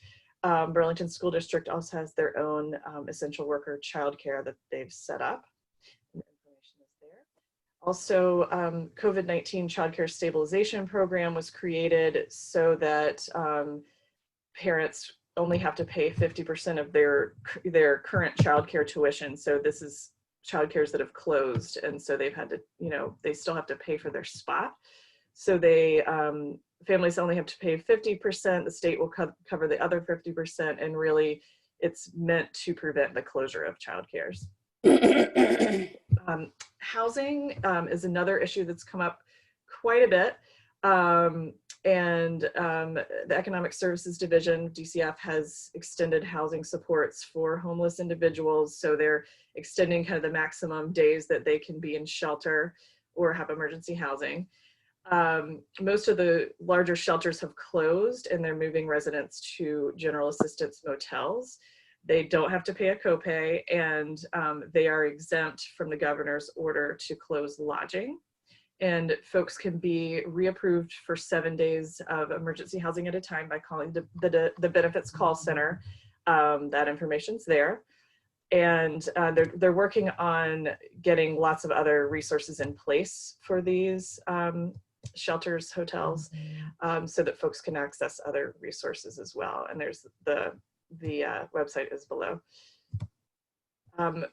Burlington School District also has their own essential worker childcare that they've set up. And the information is there. Also, COVID-19 childcare stabilization program was created so that parents only have to pay 50% of their current childcare tuition. So this is childcares that have closed, and so they've had to, you know, they still have to pay for their spot. So they families only have to pay 50%, the state will cover the other 50%, and really it's meant to prevent the closure of childcares. Housing is another issue that's come up quite a bit. And the Economic Services Division, DCF, has extended housing supports for homeless individuals. So they're extending kind of the maximum days that they can be in shelter or have emergency housing. Most of the larger shelters have closed and they're moving residents to general assistance motels. They don't have to pay a copay, and they are exempt from the governor's order to close lodging. And folks can be reapproved for 7 days of emergency housing at a time by calling the benefits call center. That information's there. And they're working on getting lots of other resources in place for these shelters, hotels, so that folks can access other resources as well. And there's the website is below.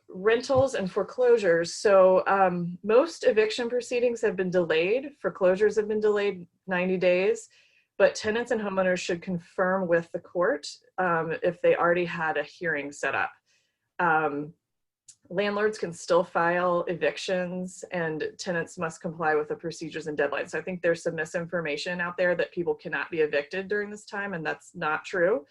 Rentals and foreclosures. So most eviction proceedings have been delayed. Foreclosures have been delayed 90 days, but tenants and homeowners should confirm with the court if they already had a hearing set up. Landlords can still file evictions and tenants must comply with the procedures and deadlines. So I think there's some misinformation out there that people cannot be evicted during this time, and that's not true.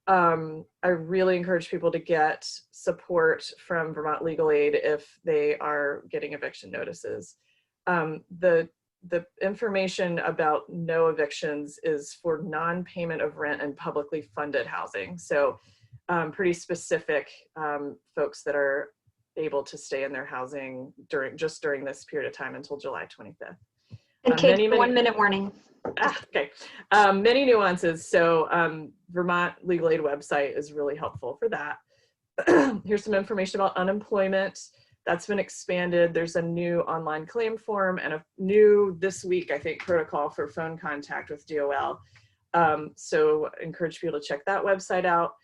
I really encourage people to get support from Vermont Legal Aid if they are getting eviction notices. The information about no evictions is for non-payment of rent and publicly funded housing. So pretty specific folks that are able to stay in their housing during this period of time until July 25th. And Kate, 1 minute warning. Okay, many nuances. So Vermont Legal Aid website is really helpful for that. Here's some information about unemployment. That's been expanded. There's a new online claim form and a new, this week, I think, protocol for phone contact with DOL. So I encourage people to check that website out.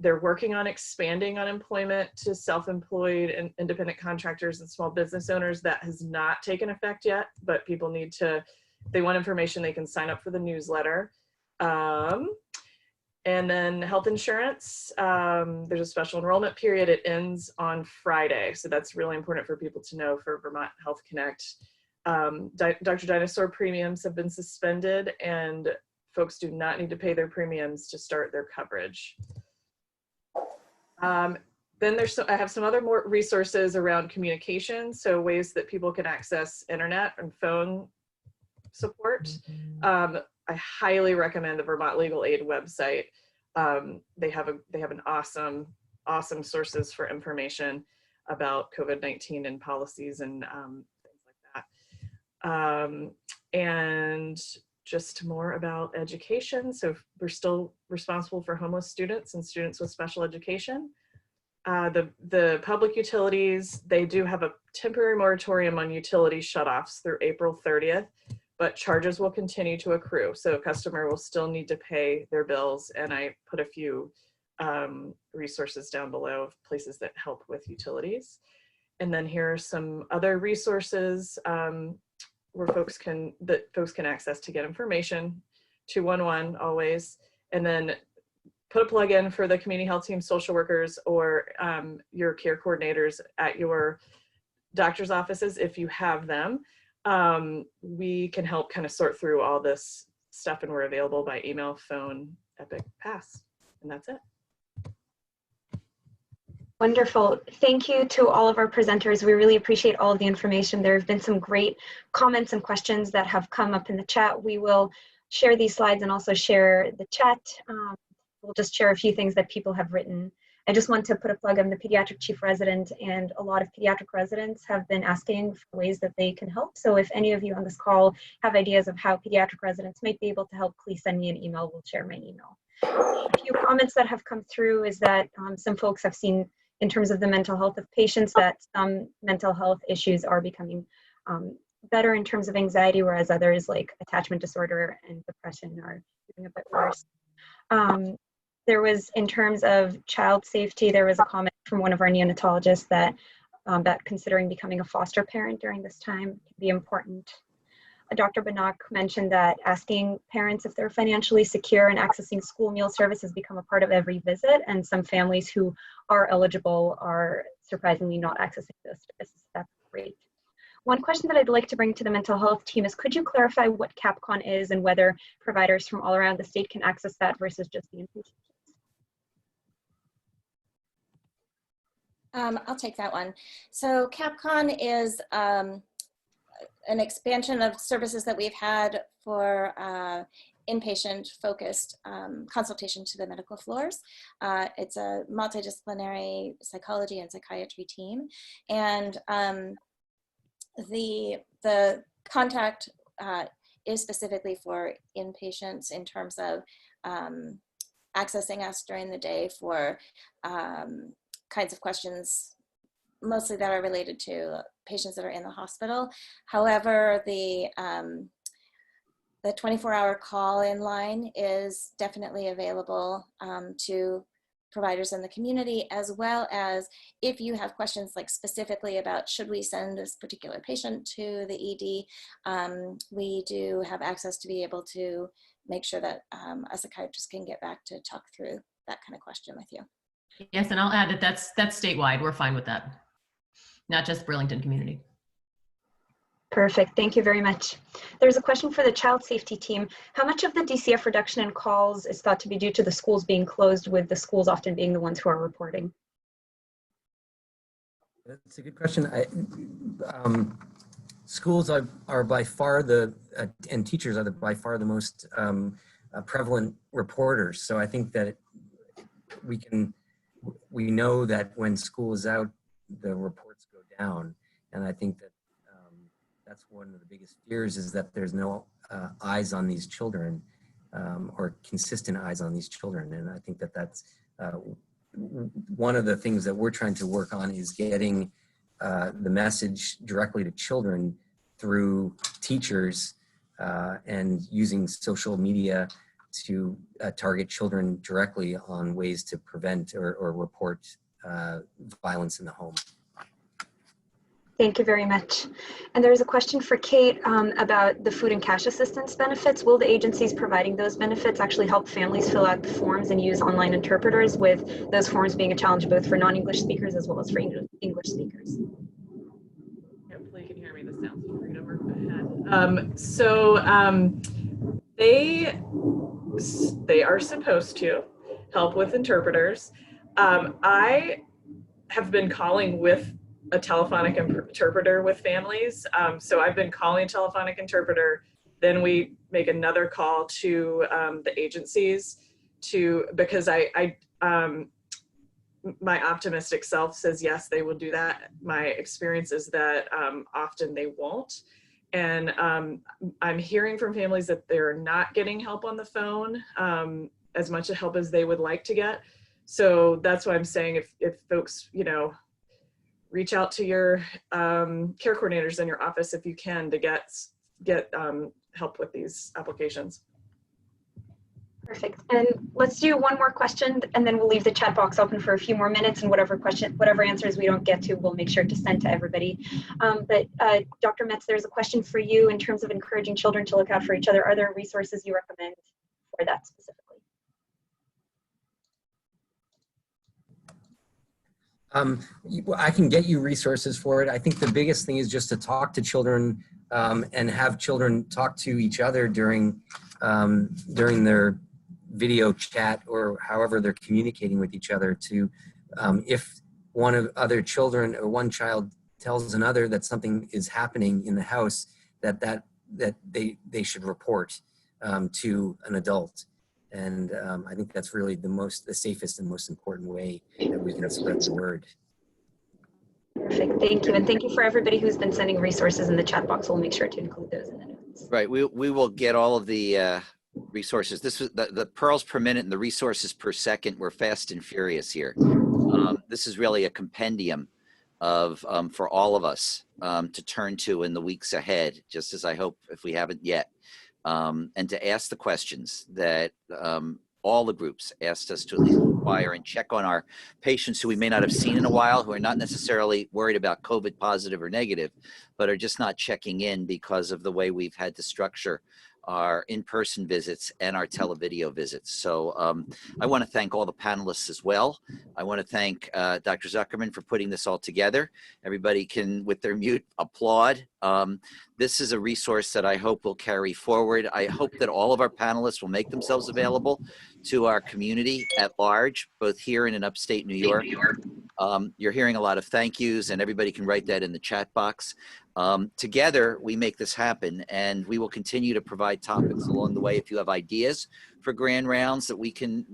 They're working on expanding unemployment to self-employed and independent contractors and small business owners. That has not taken effect yet, but people need to, if they want information, they can sign up for the newsletter. And then health insurance, there's a special enrollment period. It ends on Friday. So that's really important for people to know for Vermont Health Connect. Dr. Dinosaur premiums have been suspended and folks do not need to pay their premiums to start their coverage. Then I have some other more resources around communication. So ways that people can access internet and phone support. I highly recommend the Vermont Legal Aid website. They have an awesome sources for information about COVID-19 and policies and things like that. And just more about education. So we're still responsible for homeless students and students with special education. The public utilities, they do have a temporary moratorium on utility shutoffs through April 30th, but charges will continue to accrue. So a customer will still need to pay their bills. And I put a few resources down below of places that help with utilities. And then here are some other resources where folks can access to get information. 211 always. And then put a plug in for the community health team, social workers, or your care coordinators at your doctor's offices if you have them. We can help kind of sort through all this stuff, and we're available by email, phone, Epic, Pass, and that's it. Wonderful. Thank you to all of our presenters. We really appreciate all of the information. There have been some great comments and questions that have come up in the chat. We will share these slides and also share the chat. We'll just share a few things that people have written. I just want to put a plug. I'm the pediatric chief resident, and a lot of pediatric residents have been asking for ways that they can help. So if any of you on this call have ideas of how pediatric residents might be able to help, please send me an email. We'll share my email. A few comments that have come through is that some folks have seen, in terms of the mental health of patients, that some mental health issues are becoming better in terms of anxiety, whereas others like attachment disorder and depression are doing a bit worse. There was, in terms of child safety, there was a comment from one of our neonatologists that considering becoming a foster parent during this time can be important. Dr. Banach mentioned that asking parents if they're financially secure and accessing school meal service has become a part of every visit, and some families who are eligible are surprisingly not accessing those services. That's great. One question that I'd like to bring to the mental health team is, could you clarify what CAPCON is and whether providers from all around the state can access that versus just the inpatient? I'll take that one. So CAPCON is an expansion of services that we've had for inpatient focused consultation to the medical floors. It's a multidisciplinary psychology and psychiatry team. And the contact is specifically for inpatients in terms of accessing us during the day for kinds of questions mostly that are related to patients that are in the hospital. However, the 24-hour call-in line is definitely available to providers in the community, as well as if you have questions like specifically about should we send this particular patient to the ED, we do have access to be able to make sure that a psychiatrist can get back to talk through that kind of question with you. Yes, and I'll add that that's statewide. We're fine with that, not just Burlington community. Perfect. Thank you very much. There's a question for the child safety team. How much of the DCF reduction in calls is thought to be due to the schools being closed, with the schools often being the ones who are reporting? That's a good question. Schools are by far and teachers are by far the most prevalent reporters. So I think that we know that when school is out, the reports go down. And I think that that's one of the biggest fears, is that there's no eyes on these children, or consistent eyes on these children. And I think that that's one of the things that we're trying to work on, is getting the message directly to children through teachers, and using social media to target children directly on ways to prevent or report violence in the home. Thank you very much. And there's a question for Kate about the food and cash assistance benefits. Will the agencies providing those benefits actually help families fill out the forms and use online interpreters, with those forms being a challenge both for non-English speakers as well as for English speakers? Hopefully you can hear me. The sound's right over ahead. They are supposed to help with interpreters. I have been calling with a telephonic interpreter with families. So I've been calling a telephonic interpreter, then we make another call to the agencies because my optimistic self says, yes, they will do that. My experience is that often they won't. And I'm hearing from families that they're not getting help on the phone, as much help as they would like to get. So that's why I'm saying, if folks, reach out to your care coordinators in your office if you can, to get help with these applications. Perfect. And let's do one more question, and then we'll leave the chat box open for a few more minutes, and whatever answers we don't get to, we'll make sure to send to everybody. But Dr. Metz, there's a question for you in terms of encouraging children to look out for each other. Are there resources you recommend for that specifically? I can get you resources for it. I think the biggest thing is just to talk to children, and have children talk to each other during their video chat, or however they're communicating with each other, to if one of other children or one child tells another that something is happening in the house, that they should report to an adult. And I think that's really the safest and most important way that we can spread the word. Perfect, thank you. And thank you for everybody who's been sending resources in the chat box. We'll make sure to include those in the notes. Right, we will get all of the resources. This was the pearls per minute and the resources per second. We're fast and furious here. This is really a compendium of for all of us to turn to in the weeks ahead, just as I hope, if we haven't yet. And to ask the questions that all the groups asked us to at least inquire and check on our patients who we may not have seen in a while, who are not necessarily worried about COVID positive or negative, but are just not checking in because of the way we've had to structure our in-person visits and our televideo visits. So I want to thank all the panelists as well. I want to thank Dr. Zuckerman for putting this all together. Everybody can, with their mute, applaud. This is a resource that I hope will carry forward. I hope that all of our panelists will make themselves available to our community at large, both here and in upstate New York. You're hearing a lot of thank yous, and everybody can write that in the chat box. Together, we make this happen, and we will continue to provide topics along the way. If you have ideas for grand rounds that we can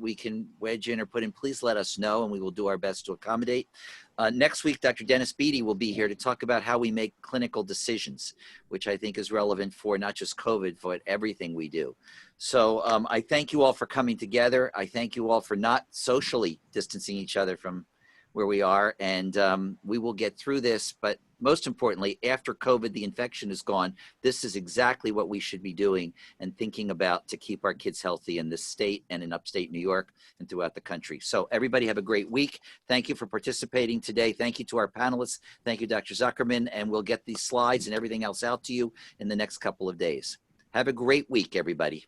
wedge in or put in, please let us know, and we will do our best to accommodate. Next week, Dr. Dennis Beatty will be here to talk about how we make clinical decisions, which I think is relevant for not just COVID, but everything we do. So I thank you all for coming together. I thank you all for not socially distancing each other from where we are, and we will get through this. But most importantly, after COVID, the infection is gone. This is exactly what we should be doing and thinking about to keep our kids healthy in this state and in upstate New York and throughout the country. So everybody have a great week. Thank you for participating today. Thank you to our panelists. Thank you, Dr. Zuckerman, and we'll get these slides and everything else out to you in the next couple of days. Have a great week, everybody.